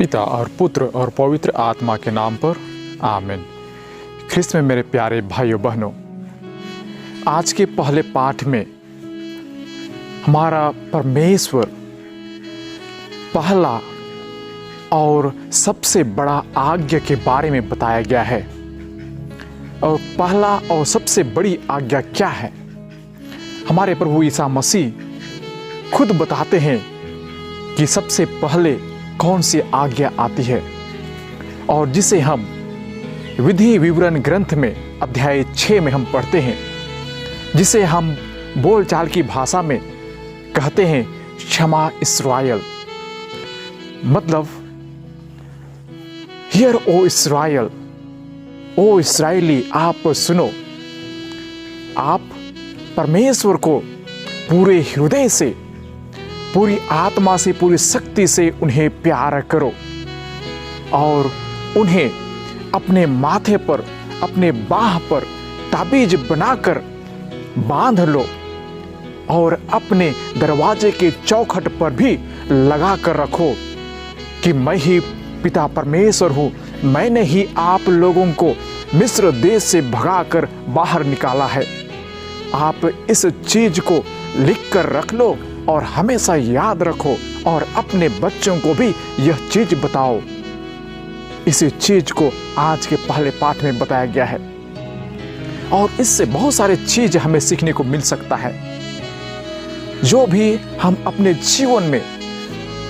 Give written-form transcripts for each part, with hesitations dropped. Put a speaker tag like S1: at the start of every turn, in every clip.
S1: पिता और पुत्र और पवित्र आत्मा के नाम पर आमीन। ख्रिस्त में मेरे प्यारे भाइयों बहनों, आज के पहले पाठ में हमारा परमेश्वर पहला और सबसे बड़ा आज्ञा के बारे में बताया गया है। और पहला और सबसे बड़ी आज्ञा क्या है? हमारे प्रभु ईसा मसीह खुद बताते हैं कि सबसे पहले कौन सी आज्ञा आती है, और जिसे हम विधि विवरण ग्रंथ में अध्याय 6 में हम पढ़ते हैं, जिसे हम बोलचाल की भाषा में कहते हैं क्षमा इस्राएल। मतलब हियर ओ इस्राएल, ओ इस्राएली आप सुनो, आप परमेश्वर को पूरे हृदय से, पूरी आत्मा से, पूरी शक्ति से उन्हें प्यार करो और उन्हें अपने माथे पर, अपने बाह पर ताबीज बनाकर बांध लो और अपने दरवाजे के चौखट पर भी लगा कर रखो कि मैं ही पिता परमेश्वर हूँ, मैंने ही आप लोगों को मिस्र देश से भगाकर बाहर निकाला है। आप इस चीज को लिख कर रख लो और हमेशा याद रखो और अपने बच्चों को भी यह चीज बताओ। इसी चीज को आज के पहले पाठ में बताया गया है और इससे बहुत सारे चीज हमें सीखने को मिल सकता है। जो भी हम अपने जीवन में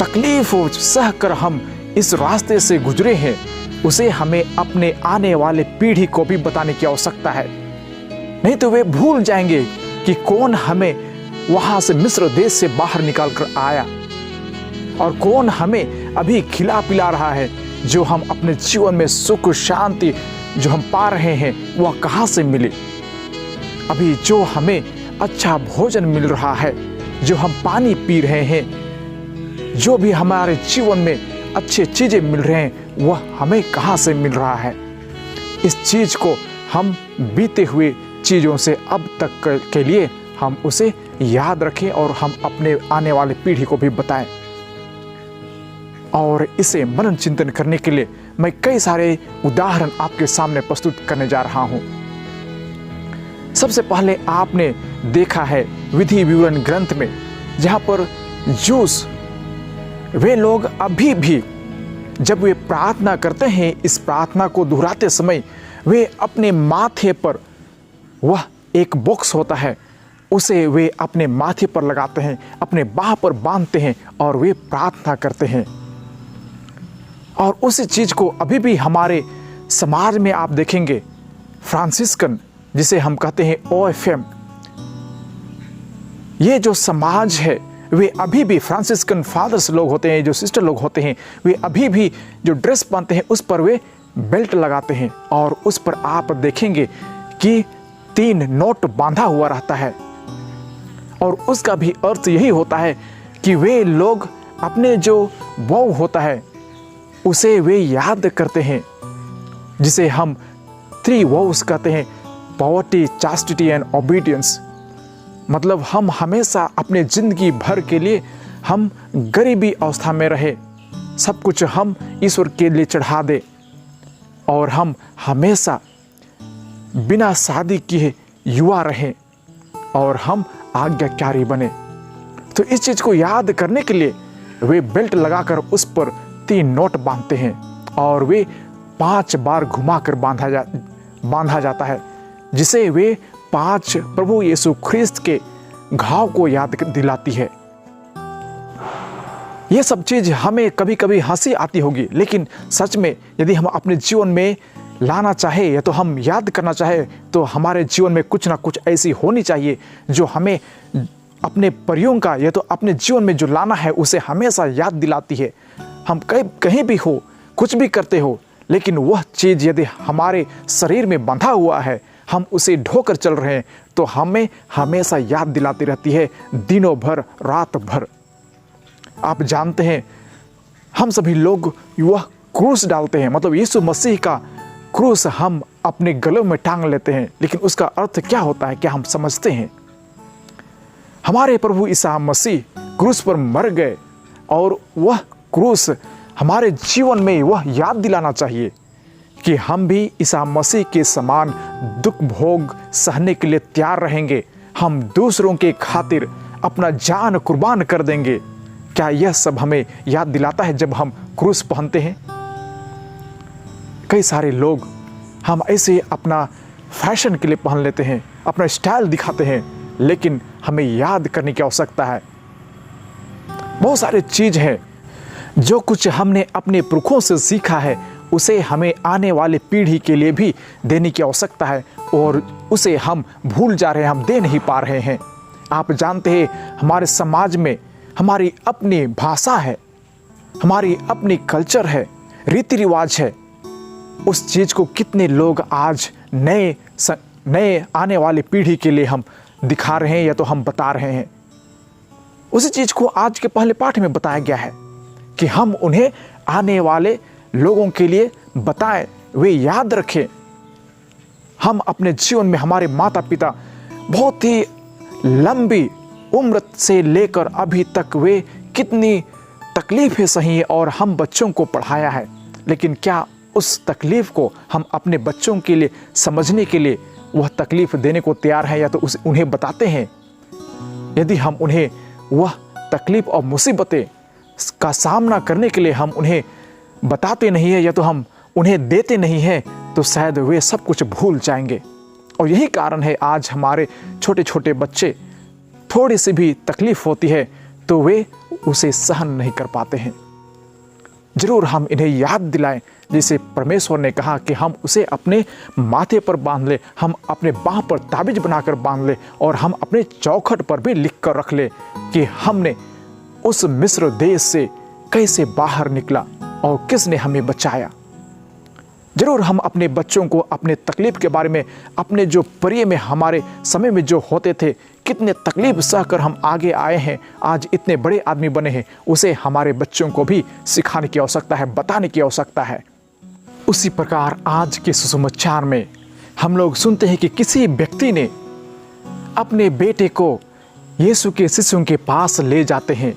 S1: तकलीफ सह कर हम इस रास्ते से गुजरे हैं, उसे हमें अपने आने वाले पीढ़ी को भी बताने की आवश्यकता है। नहीं तो वे भूल जाएंगे कि कौन हमें वहां से मिस्र देश से बाहर निकाल कर आया और कौन हमें अभी खिला पिला रहा है। जो हम अपने जीवन में सुख शांति जो हम पा रहे हैं वह कहां से मिले? अभी जो हमें अच्छा भोजन मिल रहा है, जो हम पानी पी रहे हैं, जो भी हमारे जीवन में अच्छे चीजें मिल रहे हैं, वह हमें कहां से मिल रहा है? इस चीज को हम बीते हुए चीजों से अब तक के लिए हम उसे याद रखें और हम अपने आने वाली पीढ़ी को भी बताएं। और इसे मनन चिंतन करने के लिए मैं कई सारे उदाहरण आपके सामने प्रस्तुत करने जा रहा हूं। सबसे पहले आपने देखा है विधि विवरण ग्रंथ में, जहां पर जूस वे लोग अभी भी जब वे प्रार्थना करते हैं, इस प्रार्थना को दोहराते समय वे अपने माथे पर, वह एक बॉक्स होता है, उसे वे अपने माथे पर लगाते हैं, अपने बाह पर बांधते हैं और वे प्रार्थना करते हैं। और उसी चीज को अभी भी हमारे समाज में आप देखेंगे, फ्रांसिस्कन जिसे हम कहते हैं OFM, ये जो समाज है वे अभी भी फ्रांसिस्कन फादर्स लोग होते हैं, जो सिस्टर लोग होते हैं, वे अभी भी जो ड्रेस पहनते हैं उस पर वे बेल्ट लगाते हैं और उस पर आप देखेंगे कि 3 नोट बांधा हुआ रहता है। और उसका भी अर्थ यही होता है कि वे लोग अपने जो वो होता है उसे वे याद करते हैं, जिसे हम 3 वोस कहते हैं, पॉवर्टी, चास्टिटी एंड ओबीडियंस। मतलब हम हमेशा अपने जिंदगी भर के लिए हम गरीबी अवस्था में रहे, सब कुछ हम ईश्वर के लिए चढ़ा दे और हम हमेशा बिना शादी किए युवा रहें और हम आज्ञाकारी बने। तो इस चीज को याद करने के लिए वे बेल्ट लगाकर उस पर 3 नोट बांधते हैं और वे 5 बार घुमाकर बांधा जाता है, जिसे वे 5 प्रभु यीशु ख्रिस्त के घाव को याद दिलाती है। यह सब चीज हमें कभी कभी हंसी आती होगी, लेकिन सच में यदि हम अपने जीवन में लाना चाहे या तो हम याद करना चाहे, तो हमारे जीवन में कुछ ना कुछ ऐसी होनी चाहिए जो हमें अपने परियों का या तो अपने जीवन में जो लाना है उसे हमेशा याद दिलाती है। हम कहीं भी हो, कुछ भी करते हो, लेकिन वह चीज़ यदि हमारे शरीर में बंधा हुआ है, हम उसे ढोकर चल रहे हैं, तो हमें हमेशा याद दिलाती रहती है, दिनों भर, रात भर। आप जानते हैं हम सभी लोग वह क्रूस डालते हैं, मतलब यीशु मसीह का क्रूस हम अपने गलों में टांग लेते हैं, लेकिन उसका अर्थ क्या होता है, क्या हम समझते हैं? हमारे प्रभु ईसा मसीह क्रूस पर मर गए और वह क्रूस हमारे जीवन में वह याद दिलाना चाहिए कि हम भी ईसा मसीह के समान दुख भोग सहने के लिए तैयार रहेंगे। हम दूसरों के खातिर अपना जान कुर्बान कर देंगे। क्या यह सब हमें याद दिलाता है जब हम क्रूस पहनते हैं? कई सारे लोग हम ऐसे अपना फैशन के लिए पहन लेते हैं, अपना स्टाइल दिखाते हैं, लेकिन हमें याद करने की आवश्यकता है। बहुत सारे चीज हैं जो कुछ हमने अपने पुरखों से सीखा है, उसे हमें आने वाले पीढ़ी के लिए भी देने की आवश्यकता है, और उसे हम भूल जा रहे हैं, हम दे नहीं पा रहे हैं। आप जानते हैं हमारे समाज में हमारी अपनी भाषा है, हमारी अपनी कल्चर है, रीति रिवाज है। उस चीज को कितने लोग आज नए आने वाली पीढ़ी के लिए हम दिखा रहे हैं या तो हम बता रहे हैं। उसी चीज को आज के पहले पाठ में बताया गया है कि हम उन्हें आने वाले लोगों के लिए बताएं, वे याद रखें। हम अपने जीवन में हमारे माता पिता बहुत ही लंबी उम्र से लेकर अभी तक वे कितनी तकलीफें सही है और हम बच्चों को पढ़ाया है, लेकिन क्या उस तकलीफ को हम अपने बच्चों के लिए समझने के लिए वह तकलीफ देने को तैयार हैं या तो उन्हें बताते हैं? यदि हम उन्हें वह तकलीफ और मुसीबतें का सामना करने के लिए हम उन्हें बताते नहीं है या तो हम उन्हें देते नहीं हैं, तो शायद वे सब कुछ भूल जाएंगे। और यही कारण है आज हमारे छोटे छोटे बच्चे थोड़ी सी भी तकलीफ होती है तो वे उसे सहन नहीं कर पाते हैं। जरूर हम इन्हें याद दिलाएं, जैसे परमेश्वर ने कहा कि हम उसे अपने माथे पर बांध ले, हम अपने बाह पर ताबीज बनाकर बांध ले, और हम अपने चौखट पर भी लिख कर रख ले कि हमने उस मिस्र देश से कैसे बाहर निकला और किसने हमें बचाया। जरूर हम अपने बच्चों को अपने तकलीफ के बारे में, अपने जो परिय में हमारे समय में जो होते थे, कितने तकलीफ सहकर हम आगे आए हैं, आज इतने बड़े आदमी बने हैं, उसे हमारे बच्चों को भी सिखाने की आवश्यकता है, बताने की आवश्यकता है। उसी प्रकार आज के सुसमाचार में हम लोग सुनते हैं कि किसी व्यक्ति ने अपने बेटे को यीशु के शिष्यों के पास ले जाते हैं,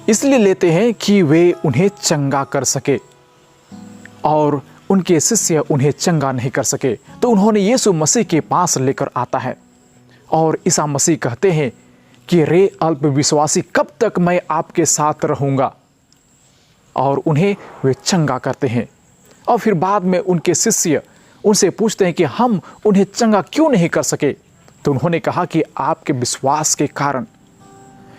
S1: इसलिए लेते हैं कि वे उन्हें चंगा कर सके, और उनके शिष्य उन्हें चंगा नहीं कर सके, तो उन्होंने यीशु मसीह के पास लेकर आता है। और ईसा मसीह कहते हैं कि रे अल्प विश्वासी, कब तक मैं आपके साथ रहूंगा, और उन्हें वे चंगा करते हैं। और फिर बाद में उनके शिष्य उनसे पूछते हैं कि हम उन्हें चंगा क्यों नहीं कर सके, तो उन्होंने कहा कि आपके विश्वास के कारण।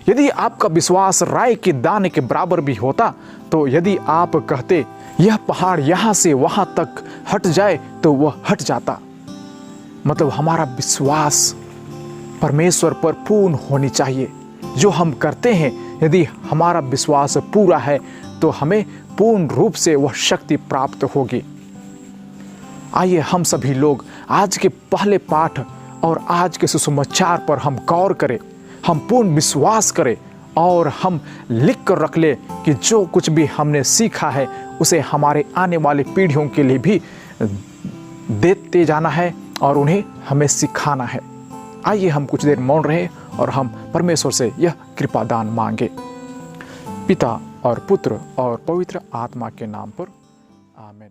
S1: यदि आपका विश्वास राई के दाने के बराबर भी होता, तो यदि आप कहते यह पहाड़ यहां से वहां तक हट जाए, तो वह हट जाता। मतलब हमारा विश्वास परमेश्वर पर पूर्ण होनी चाहिए। जो हम करते हैं, यदि हमारा विश्वास पूरा है, तो हमें पूर्ण रूप से वह शक्ति प्राप्त होगी। आइए हम सभी लोग आज के पहले पाठ और आज के सुसमाचार पर हम गौर करें, हम पूर्ण विश्वास करें, और हम लिख कर रख ले कि जो कुछ भी हमने सीखा है उसे हमारे आने वाली पीढ़ियों के लिए भी देते जाना है और उन्हें हमें सिखाना है। आइए हम कुछ देर मौन रहे और हम परमेश्वर से यह कृपा दान मांगे। पिता और पुत्र और पवित्र आत्मा के नाम पर, आमीन।